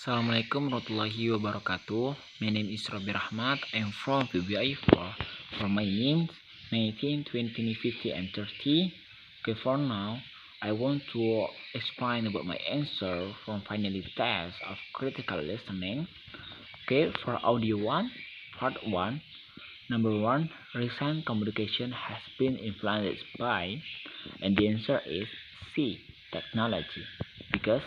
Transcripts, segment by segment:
Assalamualaikum warahmatullahi wabarakatuh. My name is Robby Rahmad. I'm from PBI4. For my names 19, 20, 50, and 30. Okay, for now, I want to explain about my answer from finally test of critical listening. Okay, for audio 1, part 1. Number 1, recent communication has been influenced by, and the answer is C, technology. Because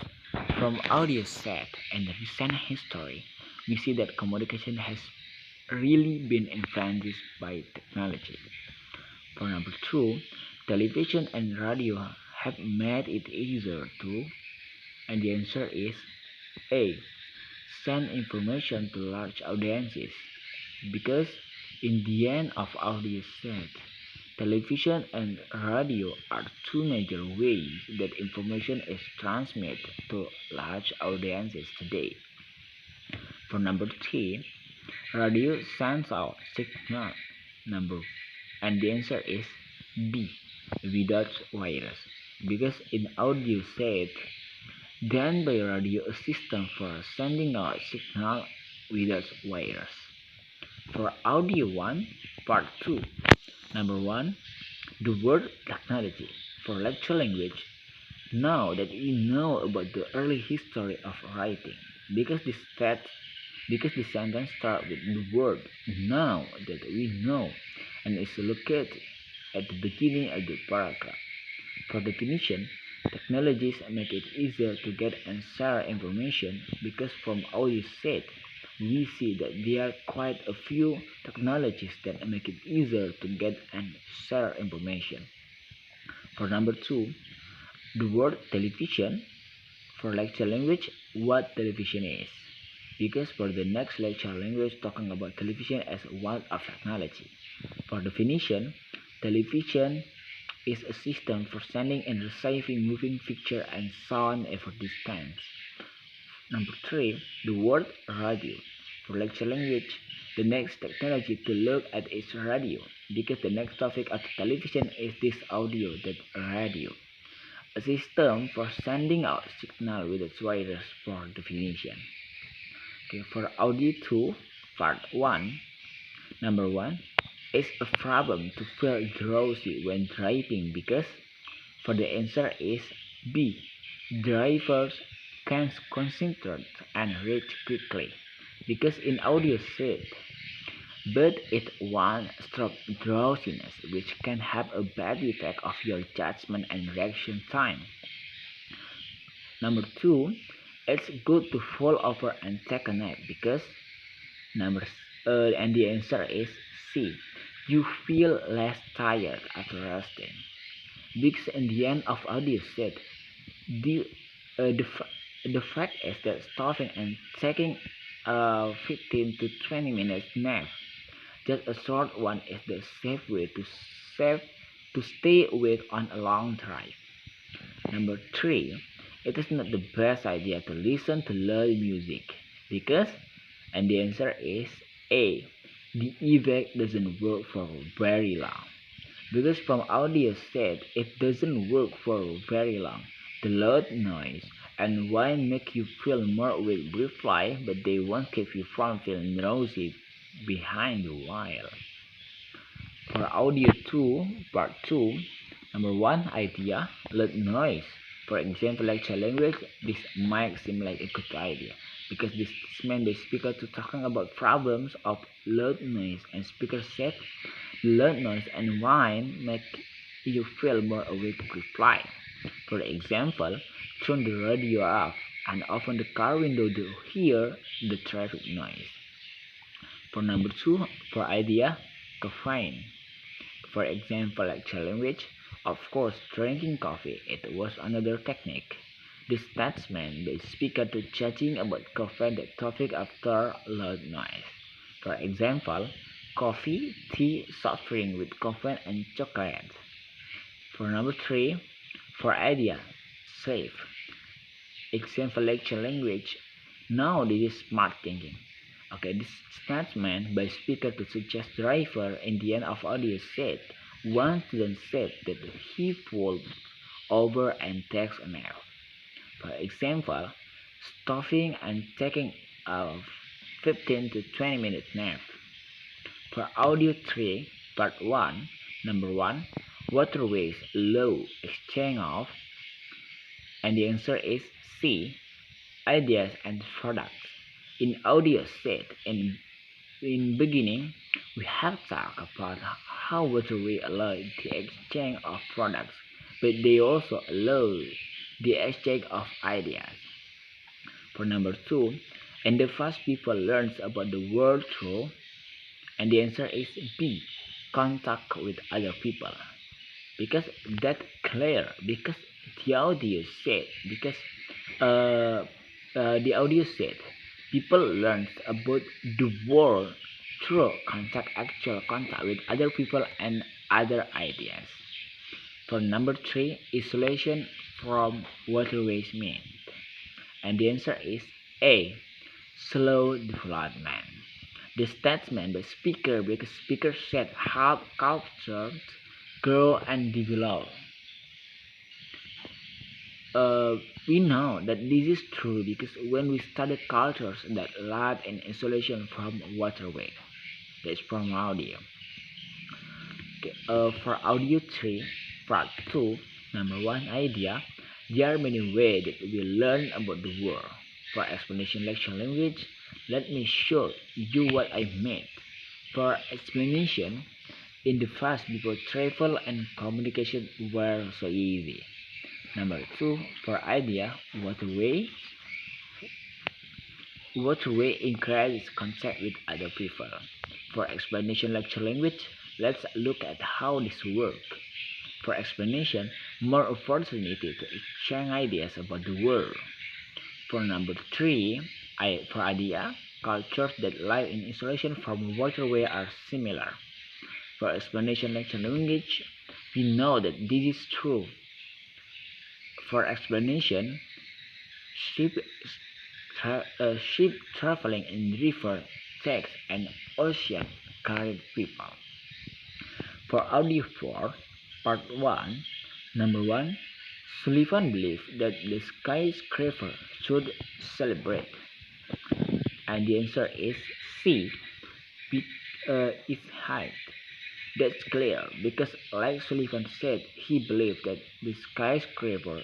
from audio set and the recent history, we see that communication has really been influenced by technology. For number 2, television and radio have made it easier to, and the answer is A, send information to large audiences. Because in the end of audio set, television and radio are two major ways that information is transmitted to large audiences today. For number 3, radio sends out signal number, and the answer is B, without wires. Because in audio set, then by radio a system for sending out signal without wires. For audio 1, part 2, number 1, the word technology. For lecture language, now that we know about the early history of writing, because the sentence starts with the word now that we know and is located at the beginning of the paragraph. For definition, technologies make it easier to get and share information because from audio set, we see that there are quite a few technologies that make it easier to get and share information. For number 2, the word television. For lecture language, what television is. Because for the next lecture language talking about television as one of technology. For definition, television is a system for sending and receiving moving picture and sound over distance. Number 3, the word radio. For lecture language, the next technology to look at is radio, because the next topic of television is this audio, that radio. A system for sending out signal with its wires for definition. Okay, for audio 2, part 1, number 1, it's a problem to feel drowsy when driving because for the answer is B. Drivers can concentrate and read quickly because in audio set, but it one stroke drowsiness which can have a bad effect of your judgment and reaction time. Number 2, it's good to fall over and take a nap because and the answer is C. You feel less tired after resting. Because in the end of audio set, the uh, the, the fact is that stopping and taking a 15 to 20 minutes nap, just a short one, is the safe way to stay awake on a long drive. Number 3, it is not the best idea to listen to loud music because, and the answer is A. The effect doesn't work for very long. Because from audio set, it doesn't work for very long. The loud noise and whine make you feel more awake briefly, but they won't keep you from feeling drowsy behind the while. For audio 2, part 2, number 1 idea, loud noise. For example, lecture language, this might seem like a good idea because this meant the speaker to talking about problems of loud noise, and speaker said loud noise and whine make you feel more awake to reply. For example, turn the radio off and open the car window to hear the traffic noise. For number 2, for idea, caffeine. For example, lecture language, of course, drinking coffee, it was another technique. This statement the speaker to chatting about caffeine the topic after loud noise. For example, coffee, tea, soft drink with caffeine and chocolate. For number 3, for idea, safe. Example lecture language. Now this is smart thinking. Okay, this statement by speaker to suggest driver in the end of audio set. One student said that he pulled over and takes a nap. For example, stopping and taking a 15 to 20 minute nap. For audio 3, part 1, number 1, waterways, low, exchange of, and the answer is C, ideas and products. In audio set, in beginning, we have talked about how waterway allow the exchange of products, but they also allow the exchange of ideas. For number 2, and the first people learns about the world through, and the answer is B, contact with other people. Because that clear, because the audio said, because uh, the audio said people learns about the world through actual contact with other people and other ideas. For number 3, isolation from waterways mean, and the answer is A, slow development. The statement by speaker, because speaker said how cultures grow and develop. We know that this is true because when we study cultures that live in isolation from waterway, that's from audio. Okay, for audio 3, part 2, number 1 idea, there are many ways that we learn about the world. For explanation lecture language, let me show you what I meant. For explanation, in the past before travel and communication were so easy. Number 2, for idea, waterway encourages contact with other people. For explanation lecture language, let's look at how this works. For explanation, more opportunity to exchange ideas about the world. For number 3, for idea, cultures that live in isolation from waterway are similar. For explanation lecture language, we know that this is true. For explanation, ship traveling in river, text, and ocean carried people. For audio 4, part 1, number 1, Sullivan believed that the skyscraper should celebrate, and the answer is C, its height. That's clear because, like Sullivan said, he believed that the skyscraper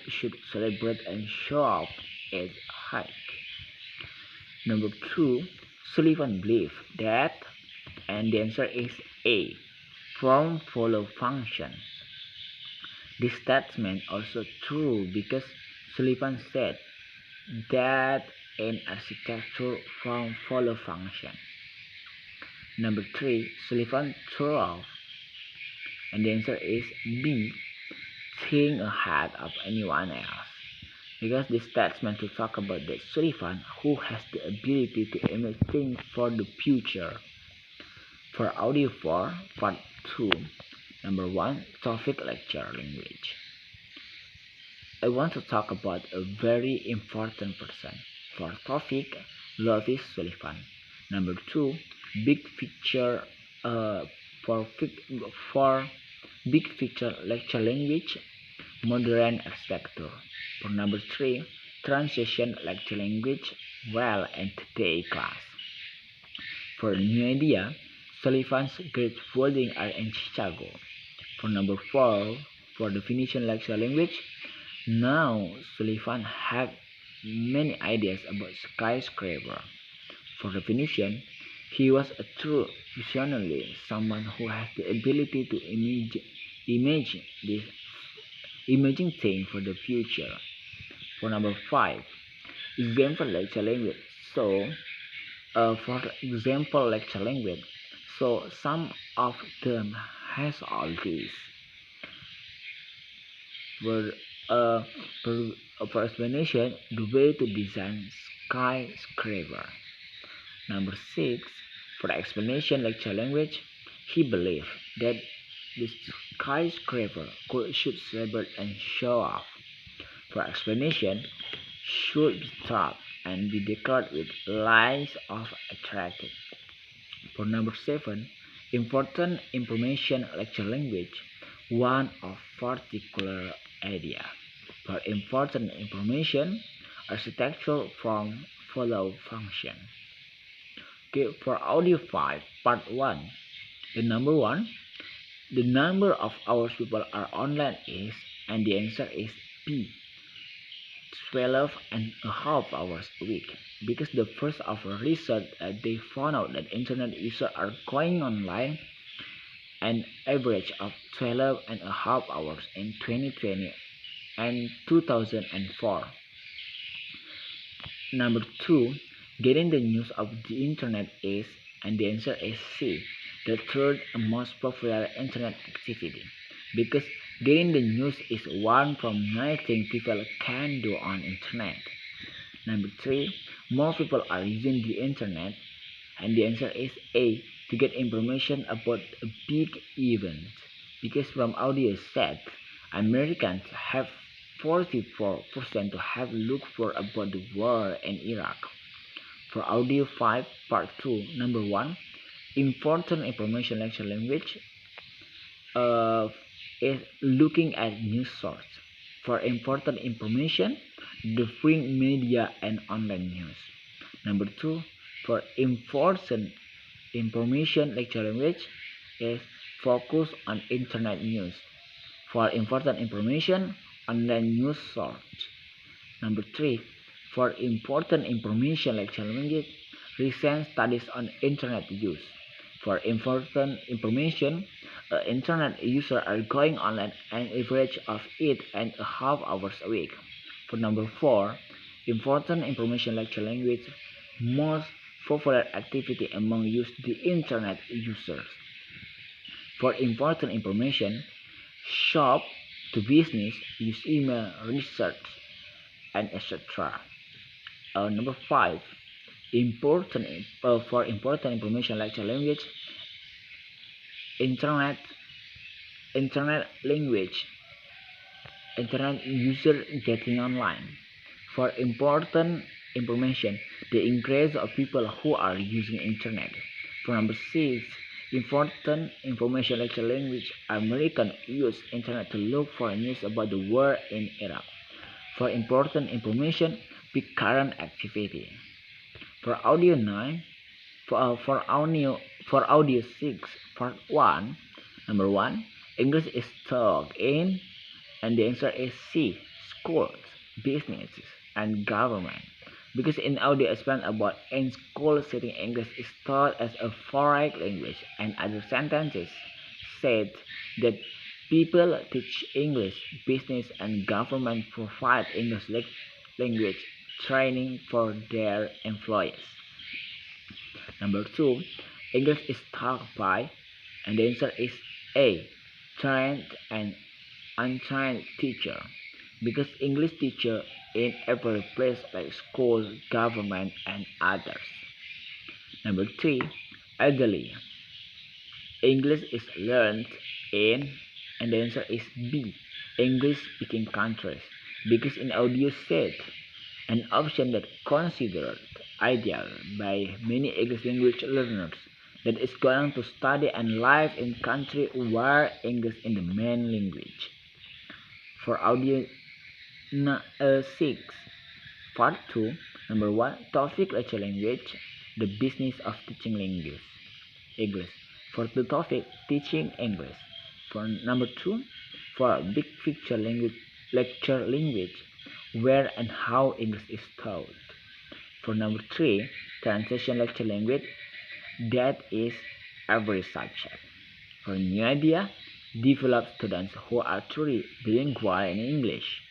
should celebrate and show off its height. Number 2, Sullivan believed that, and the answer is A, form follow function. This statement also true because Sullivan said that in architecture form follow function. Number 3, Sullivan threw off, and the answer is B, think ahead of anyone else. Because this statement to talk about the Sullivan who has the ability to imagine things for the future. For audio 4, part 2, number 1, topic lecture language. I want to talk about a very important person. For topic, Lovis Sullivan. Number 2, big picture for big picture lecture language, modern architecture. For number 3, transition lecture language, well and today class. For new idea, Sullivan's great folding are in Chicago. For number 4, for definition lecture language, now Sullivan had many ideas about skyscraper. For definition, he was a true visionary, someone who has the ability to imagine things for the future. For number 5, example lecture language. So, for example lecture language, so some of them has all these. For for explanation, the way to design skyscraper. Number 6, for explanation lecture language, he believed that the skyscraper should celebrate and show off. For explanation, should be taught and be decorated with lines of attractive. For number 7, important information lecture language, one of particular idea. For important information, architecture from follow function. Okay, for audio 5, part 1. The number 1, the number of hours people are online is, and the answer is B, 12 and a half hours a week. Because the first of research, they found out that internet users are going online an average of 12 and a half hours in 2020 and 2004. Number 2, getting the news of the internet is, and the answer is C, the third most popular internet activity. Because getting the news is one from 9 things people can do on internet. Number 3, more people are using the internet, and the answer is A, to get information about a big event. Because from audio set, Americans have 44% to have looked for about the war in Iraq. For audio 5, part 2, number 1, important information lecture language is looking at news source. For important information, the print media and online news. Number 2, for important information lecture language is focus on internet news. For important information, online news source. Number 3, for important information lecture language, recent studies on internet use. For important information, internet users are going online an average of 8.5 hours a week. For number 4, important information lecture language, most popular activity among the internet users. For important information, shop to business, use email, research, and etc. Number 5, for important information lecture language, internet language, internet user getting online. For important information, the increase of people who are using internet. For number 6, important information lecture language, Americans use internet to look for news about the war in Iraq. For important information, pick current activity. For audio 9, for audio 6, part 1, number 1, English is taught in, and the answer is C, schools, businesses, and government. Because in audio explain about in school setting, English is taught as a foreign language, and other sentences said that people teach English, business and government provide English language training for their employees. Number 2, English is taught by, and the answer is A, trained and untrained teacher. Because English teacher in every place like school, government, and others. Number 3, elderly. English is learned in, and the answer is B, English-speaking countries. Because in audio said, an option that considered ideal by many English language learners that is going to study and live in country where English is the main language. For audio 6, part 2, number 1, topic lecture language, the business of teaching English. For the topic, teaching English. For number 2, for big picture lecture language, where and how English is taught. For number 3, translation lecture language, that is every subject. For new idea, develop students who are truly bilingual in English.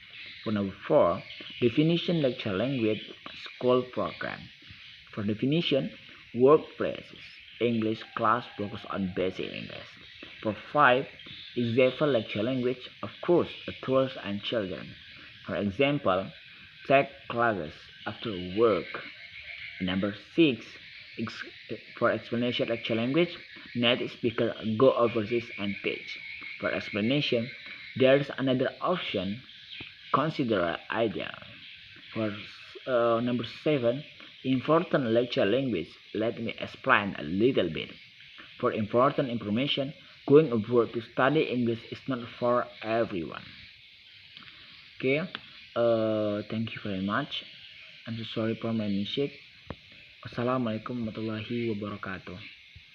For number 4, definition lecture language, school program. For definition, workplaces, English class focus on basic English. For 5, example lecture language, of course, adults and children. For example, take classes after work. Number 6, for explanation lecture language, native speaker go overseas and teach. For explanation, there is another option, consider ideal. For number 7, important lecture language, let me explain a little bit. For important information, going abroad to study English is not for everyone. Okay, thank you very much. I'm so sorry for my mistake. Wassalamualaikum warahmatullahi wabarakatuh.